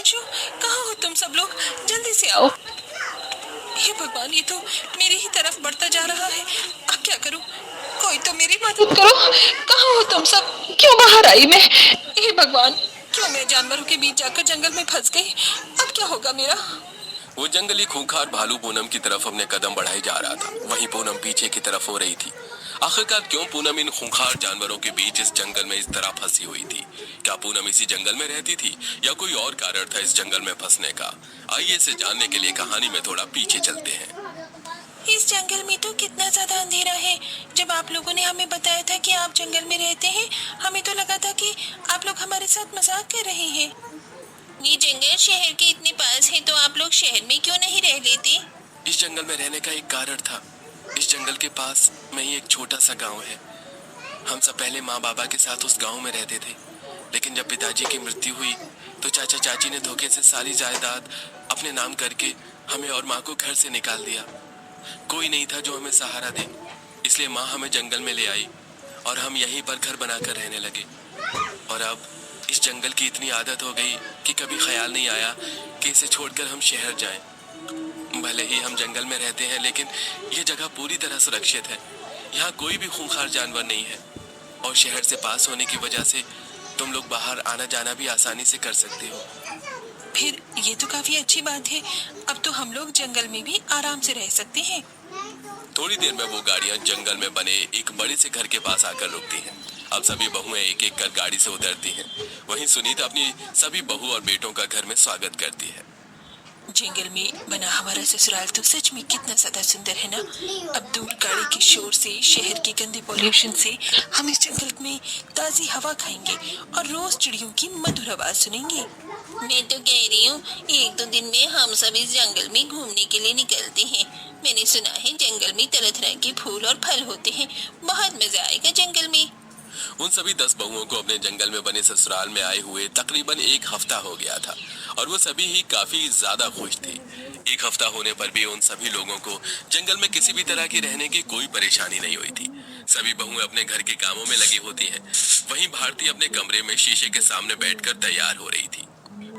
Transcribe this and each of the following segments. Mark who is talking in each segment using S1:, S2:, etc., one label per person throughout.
S1: राजू, कहाँ हो तुम सब लोग? जल्दी से आओ। हे भगवान, ये तो मेरी ही तरफ बढ़ता जा रहा है। अब क्या करूं? कोई तो मेरी मदद करो। कहाँ हो तुम सब? क्यों बाहर आई मैं? हे भगवान, क्यों मैं जानवरों के बीच जाकर जंगल में फंस गई? अब क्या होगा मेरा?
S2: वो जंगली खूंखार भालू पूनम की तरफ अपने कदम बढ़ाए जा रहा था। वहीं पूनम पीछे की तरफ हो रही थी। आखिरकार क्यों पूनम इन खूंखार जानवरों के बीच इस जंगल में इस तरह फंसी हुई थी? क्या पूनम इसी जंगल में रहती थी या कोई और कारण था इस जंगल में फंसने का? आइए इसे जानने के लिए कहानी में थोड़ा पीछे चलते हैं।
S1: इस जंगल में तो कितना ज्यादा अंधेरा है। जब आप लोगों ने हमें बताया था कि आप जंगल में रहते हैं, हमें तो लगा था कि आप लोग हमारे साथ मजाक कर रहे हैं। ये जंगल शहर के इतने पास है, तो आप लोग शहर में क्यों नहीं रह लेते?
S2: इस जंगल में रहने का एक कारण था। इस जंगल के पास में ही एक छोटा सा गांव है। हम सब पहले माँ बाबा के साथ उस गांव में रहते थे, लेकिन जब पिताजी की मृत्यु हुई तो चाचा चाची ने धोखे से सारी जायदाद अपने नाम करके हमें और माँ को घर से निकाल दिया। कोई नहीं था जो हमें सहारा दे, इसलिए माँ हमें जंगल में ले आई और हम यहीं पर घर बनाकर रहने लगे। और अब इस जंगल की इतनी आदत हो गई कि कभी ख्याल नहीं आया कि इसे छोड़कर हम शहर जाएं। भले ही हम जंगल में रहते हैं, लेकिन ये जगह पूरी तरह सुरक्षित है। यहाँ कोई भी खूंखार जानवर नहीं है और शहर से पास होने की वजह से तुम लोग बाहर आना जाना भी आसानी से कर सकते हो।
S1: फिर ये तो काफी अच्छी बात है। अब तो हम लोग जंगल में भी आराम से रह सकते हैं।
S2: थोड़ी देर में वो गाड़ियां जंगल में बने एक बड़े से घर के पास आकर रुकती हैं। अब सभी बहुएं एक एक कर गाड़ी से उतरती हैं। वहीं सुनीता अपनी सभी बहू और बेटों का घर में स्वागत करती है।
S1: जंगल में बना हमारा ससुराल तो सच में कितना ज्यादा सुंदर है ना। अब दूर गाड़ी के शोर से, शहर के गंदे पॉल्यूशन से हम इस जंगल में ताजी हवा खाएंगे और रोज चिड़ियों की मधुर आवाज सुनेंगे। मैं तो कह रही हूँ, एक दो दिन में हम सब इस जंगल में घूमने के लिए निकलते हैं। मैंने सुना है जंगल में तरह तरह के फूल और फल होते हैं। बहुत मजा आएगा जंगल में।
S2: उन सभी 10 बहुओं को अपने जंगल में बने ससुराल में आए हुए तकरीबन एक हफ्ता हो गया था और वो सभी ही काफी ज्यादा खुश थे। एक हफ्ता होने पर भी उन सभी लोगों को जंगल में किसी भी तरह की रहने की कोई परेशानी नहीं हुई थी। सभी बहुएं अपने घर के कामों में लगी होती हैं। वहीं भारती अपने कमरे में शीशे के सामने बैठकर तैयार हो रही थी।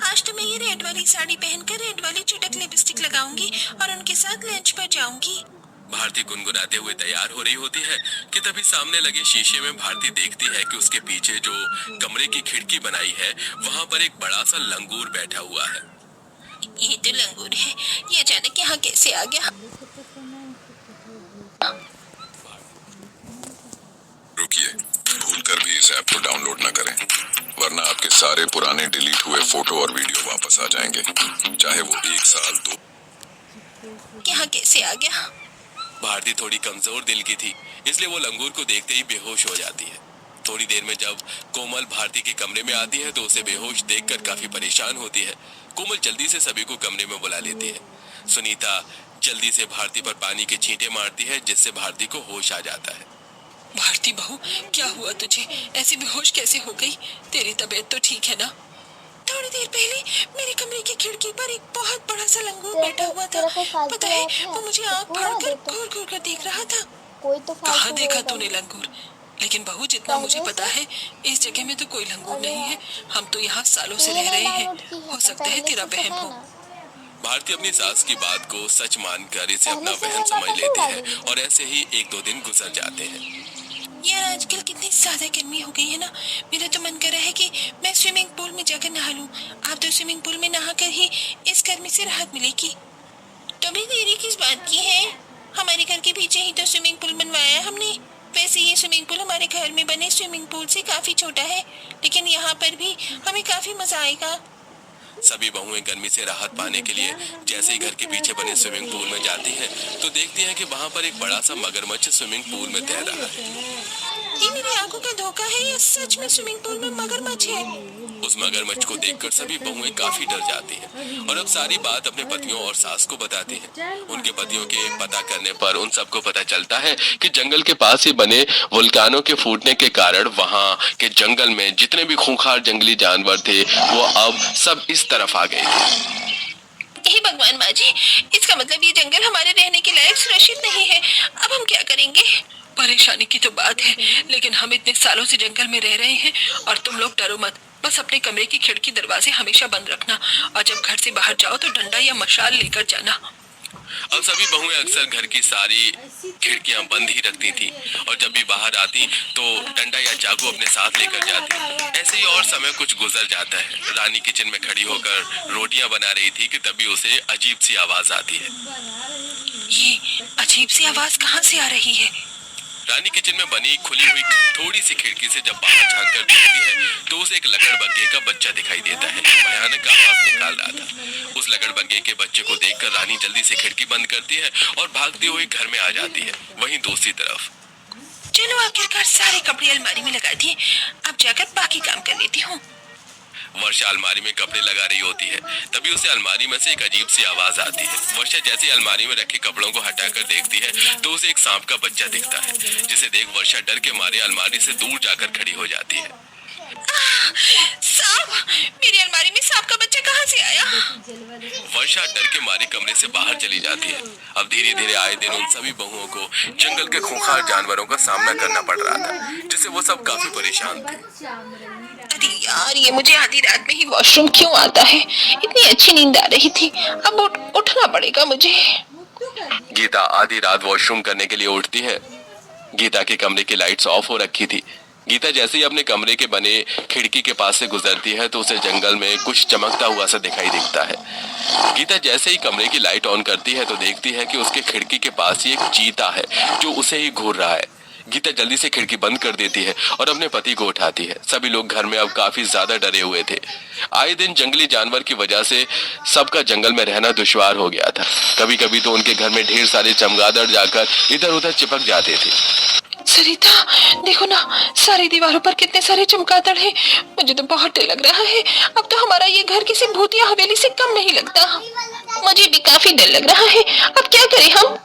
S1: आज तो मैं ये रेड वाली साड़ी पहनकर रेड वाली चटक लिपस्टिक लगाऊंगी और उनके साथ लंच पर जाऊंगी।
S2: भारती गुनगुनाते हुए तैयार हो रही होती है कि तभी सामने लगे शीशे में भारती देखती है कि उसके पीछे जो कमरे की खिड़की बनाई है वहाँ पर एक बड़ा सा लंगूर बैठा हुआ है।
S1: ये तो लंगूर है, ये अचानक यहाँ कैसे आ गया?
S3: रुकिए, भूलकर भी इस ऐप को डाउनलोड न करें, वरना आपके सारे पुराने डिलीट हुए फोटो और वीडियो वापस आ जाएंगे, चाहे वो 1 साल 2।
S1: यहाँ कैसे आ गया?
S2: भारती थोड़ी कमजोर दिल की थी, इसलिए वो लंगूर को देखते ही बेहोश हो जाती है। थोड़ी देर में जब कोमल भारती के कमरे में आती है तो उसे बेहोश देखकर काफी परेशान होती है। कोमल जल्दी से सभी को कमरे में बुला लेती है। सुनीता जल्दी से भारती पर पानी के छींटे मारती है, जिससे भारती को होश आ जाता है।
S1: भारती बहू, क्या हुआ तुझे? ऐसी बेहोश कैसे हो गई? तेरी तबीयत तो ठीक है ना? थोड़ी देर पहले मेरे कमरे की खिड़की पर एक बहुत बड़ा सा लंगूर बैठा हुआ था। पता है, वो मुझे आँख फाड़कर घूर घूर कर देख रहा था। कहाँ देखा तूने लंगूर? लेकिन बहू, जितना मुझे पता है इस जगह में तो कोई लंगूर नहीं है। हम तो यहाँ सालों से रह रहे हैं। हो सकता है तेरा वहम हो।
S2: भारती अपनी सास की बात को सच मानकर इसे अपना वहम समझ लेती है और ऐसे ही 1-2 दिन गुजर जाते हैं।
S1: यार, आजकल कितनी ज्यादा गर्मी हो गई है ना। मेरा तो मन कर रहा है कि मैं स्विमिंग पूल में जाकर नहा लूं। आप तो स्विमिंग पूल में नहाकर ही इस गर्मी से राहत मिलेगी। तभी देरी किस बात की है? हमारे घर के पीछे ही तो स्विमिंग पूल बनवाया है हमने। वैसे ये स्विमिंग पूल हमारे घर में बने स्विमिंग पूल से काफी छोटा है, लेकिन यहाँ पर भी हमें काफी मजा आएगा।
S2: सभी बहुएं गर्मी से राहत पाने के लिए जैसे ही घर के पीछे बने स्विमिंग पूल में जाती हैं, तो देखती हैं कि वहाँ पर एक बड़ा सा मगरमच्छ स्विमिंग पूल में तैर रहा है।
S1: ये मेरी आंखों का धोखा है या सच में स्विमिंग पूल में मगरमच्छ है?
S2: उस मगरमच्छ को देखकर सभी बहुएं काफी डर जाती हैं और अब सारी बात अपने पतियों और सास को बताती हैं। उनके पतियों के पता करने पर उन सबको पता चलता है कि जंगल के पास ही बने वुल्कानों के फूटने के कारण वहाँ के जंगल में जितने भी खूंखार जंगली जानवर थे वो अब सब इस तरफ आ गए थे।
S1: हे भगवान माँ जी, इसका मतलब ये जंगल हमारे रहने के लायक सुरक्षित नहीं है। अब हम क्या करेंगे? परेशानी की तो बात है, लेकिन हम इतने सालों से जंगल में रह रहे हैं और तुम लोग डरो मत। बस अपने कमरे की खिड़की दरवाजे हमेशा बंद रखना और जब घर से बाहर जाओ तो डंडा या मशाल लेकर जाना।
S2: अब सभी बहुएं अक्सर घर की सारी खिड़कियां बंद ही रखती थी और जब भी बाहर आती तो डंडा या चाकू अपने साथ लेकर जाती। ऐसे ही और समय कुछ गुजर जाता है। रानी किचन में खड़ी होकर रोटियां बना रही थी कि तभी उसे अजीब सी आवाज आती है।
S1: ये अजीब सी आवाज कहाँ से आ रही है?
S2: रानी किचन में बनी खुली हुई थोड़ी सी खिड़की से जब बाहर झांक कर देखती है तो उसे एक लकड़बग्घे का बच्चा दिखाई देता है जो भयानक आवाज निकाल रहा था। उस लकड़बग्घे के बच्चे को देखकर रानी जल्दी से खिड़की बंद करती है और भागती हुई घर में आ जाती है। वहीं दूसरी तरफ
S1: चलो आखिरकार सारे कपड़े अलमारी में लगा दिए, अब जाकर बाकी काम कर लेती हूँ।
S2: वर्षा अलमारी में कपड़े लगा रही होती है, तभी उसे अलमारी में से एक अजीब सी आवाज आती है। वर्षा जैसे ही अलमारी में रखे कपड़ों को हटाकर देखती है तो उसे एक सांप का बच्चा दिखता है, जिसे देख वर्षा डर के मारे अलमारी से दूर जाकर खड़ी हो जाती है।
S1: सांप! मेरी अलमारी में सांप का बच्चा कहाँ से आया?
S2: वर्षा डर के मारे कमरे से बाहर चली जाती है। अब धीरे धीरे आए दिन उन सभी बहुओं को जंगल के खूंखार जानवरों का सामना करना पड़ रहा था, जिससे वो सब काफी परेशान थे।
S1: अरे यार, ये मुझे आधी रात में ही वॉशरूम क्यों आता है? इतनी अच्छी नींद आ रही थी, अब उठना पड़ेगा मुझे।
S2: गीता आधी रात वॉशरूम करने के लिए उठती है। गीता के कमरे की लाइट्स ऑफ हो रखी थी। गीता जैसे ही अपने कमरे के बने खिड़की के पास से गुजरती है तो उसे जंगल में कुछ चमकता हुआ सा दिखाई देता है। गीता जैसे ही कमरे की लाइट ऑन करती है तो देखती है कि उसके खिड़की के पास ही एक चीता है जो उसे ही घूर रहा है। गीता जल्दी से खिड़की बंद कर देती है और अपने पति को उठाती है। सभी लोग घर में अब काफी ज्यादा डरे हुए थे। आए दिन जंगली जानवर की वजह से सबका जंगल में रहना दुश्वार हो गया था। कभी कभी तो उनके घर में ढेर सारे चमगादड़ जाकर इधर उधर चिपक जाते थे।
S1: सरिता, देखो ना, सारी दीवारों पर कितने सारे चमगादड़ हैं। मुझे तो बहुत डर लग रहा है। अब तो हमारा ये घर किसी भूतिया हवेली से कम नहीं लगता। मुझे भी काफी डर लग रहा है। अब क्या करें हम?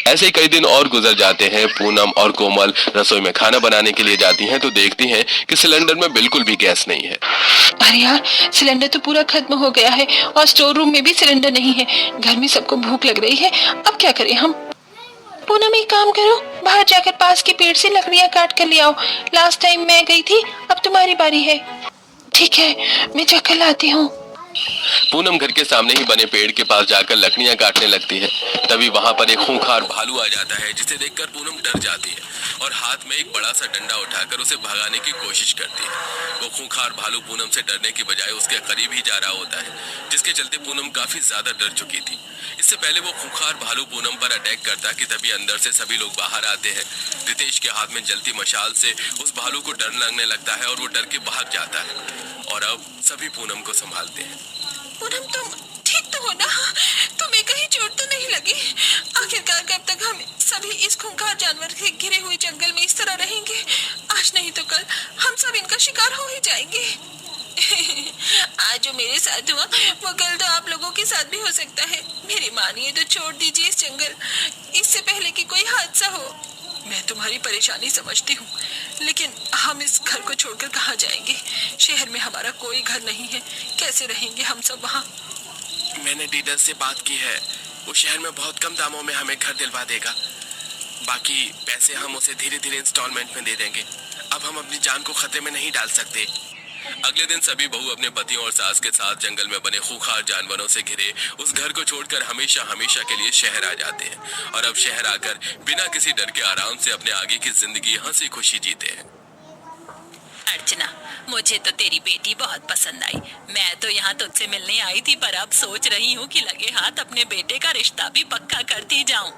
S2: ऐसे ही कई दिन और गुजर जाते हैं। पूनम और कोमल रसोई में खाना बनाने के लिए जाती हैं तो देखती हैं कि सिलेंडर में बिल्कुल भी गैस नहीं है।
S1: अरे यार, सिलेंडर तो पूरा खत्म हो गया है और स्टोर रूम में भी सिलेंडर नहीं है। घर में सबको भूख लग रही है, अब क्या करें हम? पूनम, एक काम करो, बाहर जाकर पास के पेड़ से लकड़ियां काट कर ले आओ। लास्ट टाइम मैं गई थी, अब तुम्हारी बारी है। ठीक है, मैं जाकर लाती हूँ।
S2: पूनम घर के सामने ही बने पेड़ के पास जाकर लकड़ियां काटने लगती है। तभी वहां पर एक खूंखार भालू आ जाता है, जिसे देखकर पूनम डर जाती है और हाथ में एक बड़ा सा डंडा उठाकर उसे भगाने की कोशिश करती है। वो खूंखार भालू पूनम से डरने की बजाय उसके करीब ही जा रहा होता है, जिसके चलते पूनम काफी ज्यादा डर चुकी थी। इससे पहले वो खूंखार भालू पूनम पर अटैक करता कि तभी अंदर से सभी लोग बाहर आते हैं। रितेश के हाथ में जलती मशाल से उस भालू को डर लगने लगता है और वो डर के भाग जाता है और अब सभी पूनम को संभालते हैं।
S1: पूनम, तुम ठीक तो हो ना? तुम्हें कहीं चोट तो नहीं लगी? आखिरकार कब तक हम सभी इस खूंखार जानवर से घिरे हुए जंगल में इस तरह रहेंगे? आज नहीं तो कल हम सब इनका शिकार हो ही जाएंगे। आज जो मेरे साथ हुआ वो कल तो आप लोगों के साथ भी हो सकता है। मेरी मानिए तो छोड़ दीजिए इस जंगल, इससे पहले कि कोई हादसा हो। मैं तुम्हारी परेशानी समझती हूँ, लेकिन हम इस घर को छोड़कर कहाँ जाएंगे? शहर में हमारा कोई घर नहीं है, कैसे रहेंगे हम सब वहाँ?
S2: मैंने डीलर से बात की है, वो शहर में बहुत कम दामों में हमें घर दिलवा देगा। बाकी पैसे हम उसे धीरे धीरे इंस्टॉलमेंट में दे देंगे। अब हम अपनी जान को खतरे में नहीं डाल सकते। अगले दिन सभी बहू अपने पतियों और सास के साथ जंगल में बने खूंखार जानवरों से घिरे उस घर को छोड़कर हमेशा हमेशा के लिए शहर आ जाते हैं और अब शहर आकर बिना किसी डर के आराम से अपने आगे की जिंदगी हंसी खुशी जीते हैं।
S4: अर्चना, मुझे तो तेरी बेटी बहुत पसंद आई। मैं तो यहाँ तुझसे मिलने आई थी, पर अब सोच रही हूँ कि लगे हाथ अपने बेटे का रिश्ता भी पक्का करती जाऊँ।